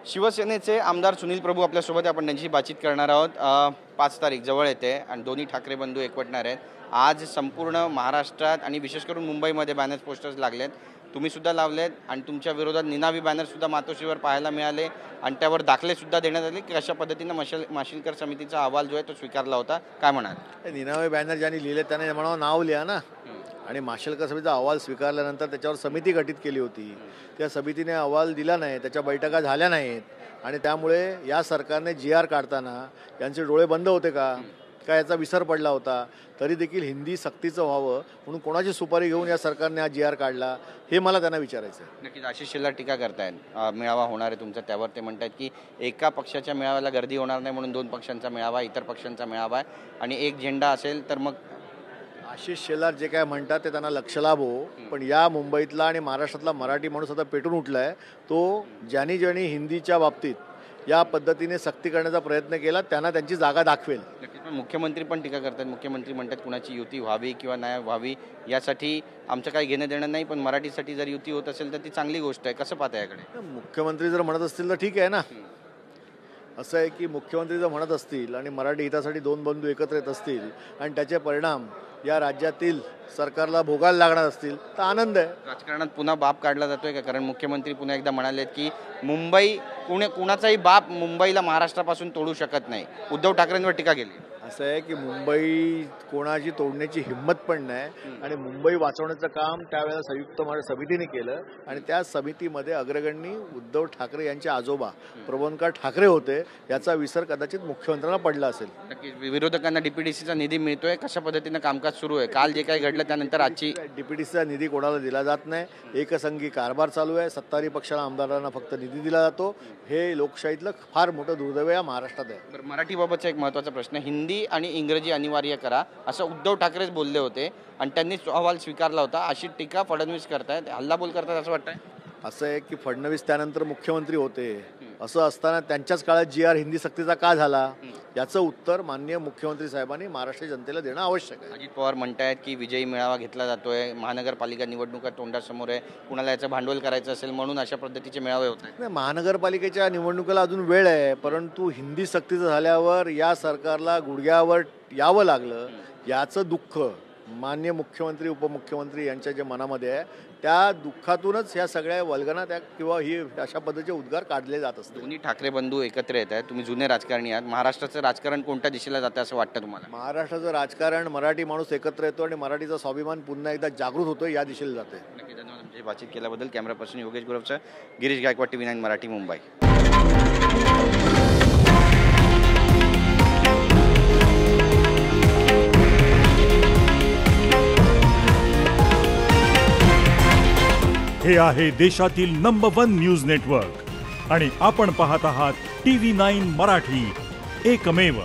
शिवसेनेचे आमदार सुनील प्रभू आपल्यासोबत आहे. आपण त्यांची बातचीत करणार आहोत. 5 तारीख जवळ येते आणि दोन्ही ठाकरे बंधू एकवटणार आहेत. आज संपूर्ण महाराष्ट्रात आणि विशेष करून मुंबईमध्ये बॅनर्स पोस्टर्स लागलेत. तुम्ही सुद्धा लावलेत आणि तुमच्या विरोधात निनावी बॅनर सुद्धा मातोश्रीवर पाहायला मिळाले आणि त्यावर दाखले सुद्धा देण्यात आले की अशा पद्धतीने माशिलकर समितीचा अहवाल जो आहे तो स्वीकारला होता. काय म्हणाल? निनावी बॅनर ज्यांनी लिहिले त्याने म्हणावं नाव लिहा ना. आणि माशिलकर समितीचा अहवाल स्वीकारल्यानंतर त्याच्यावर समिती गठीत केली होती. त्या समितीने अहवाल दिला नाही, त्याच्या बैठका झाल्या नाहीत आणि त्यामुळे या सरकारने GR काढताना यांचे डोळे बंद होते का याचा विसर पडला होता. तरी देखील हिंदी सक्तीचं व्हावं म्हणून कोणाची सुपारी घेऊन या सरकारने हा GR काढला हे मला त्यांना विचारायचं आहे. नक्कीच आशिष शेलार टीका करतायत. मेळावा होणार आहे तुमचा, त्यावर ते म्हणतात की एका पक्षाच्या मेळाव्याला गर्दी होणार नाही म्हणून 2 पक्षांचा मेळावा, इतर पक्षांचा मेळावा आहे आणि एक झेंडा असेल तर मग आशिष शेलार जे काय म्हणतात ते त्यांना लक्ष लाभो. पण या मुंबईतला आणि महाराष्ट्रातला मराठी माणूस आता पेटून उठला आहे. तो ज्यांनी हिंदीच्या बाबतीत या पद्धतीने सक्ती करण्याचा प्रयत्न केला त्यांना त्यांची जागा दाखवेल. मुख्यमंत्री पण टीका करतात. मुख्यमंत्री म्हणतात कुणाची युती व्हावी किंवा नाही व्हावी यासाठी आमचं काही घेणं देणं नाही, पण मराठीसाठी जर युती होत असेल तर ती चांगली गोष्ट आहे. कसं पाहता याकडे? मुख्यमंत्री जर म्हणत असतील तर ठीक आहे ना. असं आहे की मुख्यमंत्री जर म्हणत असतील आणि मराठी हितासाठी 2 बंधू एकत्र येत असतील आणि त्याचे परिणाम या राज्यातील सरकारला भोगायला लागणार असतील तर आनंद आहे. राजकारणात पुन्हा बाप काढला जातोय का? कारण मुख्यमंत्री पुन्हा एकदा म्हणालेत की मुंबई कुणाचाही बाप मुंबईला महाराष्ट्रापासून तोडू शकत नाही. उद्धव ठाकरेंवर टीका केली. असं आहे की मुंबई कोणाची तोडण्याची हिंमत पण नाही आणि मुंबई वाचवण्याचं काम त्यावेळेला संयुक्त समितीने केलं आणि त्या समितीमध्ये अग्रगण्य उद्धव ठाकरे यांचे आजोबा प्रबोधनकार ठाकरे होते. याचा विसर कदाचित मुख्यमंत्र्यांना पडला असेल. नक्कीच विरोधकांना DPDCचा निधी मिळतोय. कशा पद्धतीने कामकाज सुरू आहे? काल जे काही घडलं त्यानंतर आजची DPDCचा निधी कोणाला दिला जात नाही. एकसंघी कारभार चालू आहे. सत्ताधारी पक्षाला आमदारांना फक्त निधी दिला जातो. हे लोकशाहीतलं फार मोठं दुर्दैव या महाराष्ट्रात आहे. मराठीबाबतचा एक महत्त्वाचा प्रश्न, हिंदी आणि इंग्रजी अनिवार्य करा असं उद्धव ठाकरेच बोलले होते आणि त्यांनी अहवाल स्वीकारला होता. अशी टीका फडणवीस करतायत, हल्लाबोल करतात असं वाटतंय. असं आहे की फडणवीस त्यानंतर मुख्यमंत्री होते. असं असताना त्यांच्याच काळात GR हिंदी सक्तीचा का झाला याचं उत्तर माननीय मुख्यमंत्री साहेबांनी महाराष्ट्र जनतेला देणं आवश्यक आहे. अजित पवार म्हणतायत की विजयी मेळावा घेतला जातोय, महानगरपालिका निवडणुका तोंडासमोर आहे, कुणाला याचं भांडवल करायचं असेल म्हणून अशा पद्धतीचे मेळावे होत आहेत. महानगरपालिकेच्या निवडणुकीला अजून वेळ आहे, परंतु हिंदी सक्तीचं झाल्यावर या सरकारला गुडघ्यावर यावं लागलं याचं दुःख माननीय मुख्यमंत्री उपमुख्यमंत्री यांच्या जे मनामध्ये आहे त्या दुःखातूनच ह्या सगळ्या वल्गना त्या किंवा ही अशा पद्धतीचे उद्गार काढले जात असते. दोन्ही ठाकरे बंधू एकत्र येत आहेत. तुम्ही जुने राजकारणी आहात. महाराष्ट्राचं राजकारण कोणत्या दिशेला जातं असं वाटतं तुम्हाला? महाराष्ट्राचं राजकारण मराठी माणूस एकत्र येतो आणि मराठीचा स्वाभिमान पुन्हा एकदा जागृत होतो या दिशेला जाते. नक्की धन्यवाद आमची बातचीत केल्याबद्दल. कॅमेरा पर्सन योगेश गुरवचं, गिरीश गायकवाड, TV9 मराठी, मुंबई. हे आहे देशातील नंबर 1 न्यूज नेटवर्क आणि आपण पाहत आहात TV9 मराठी, एकमेव.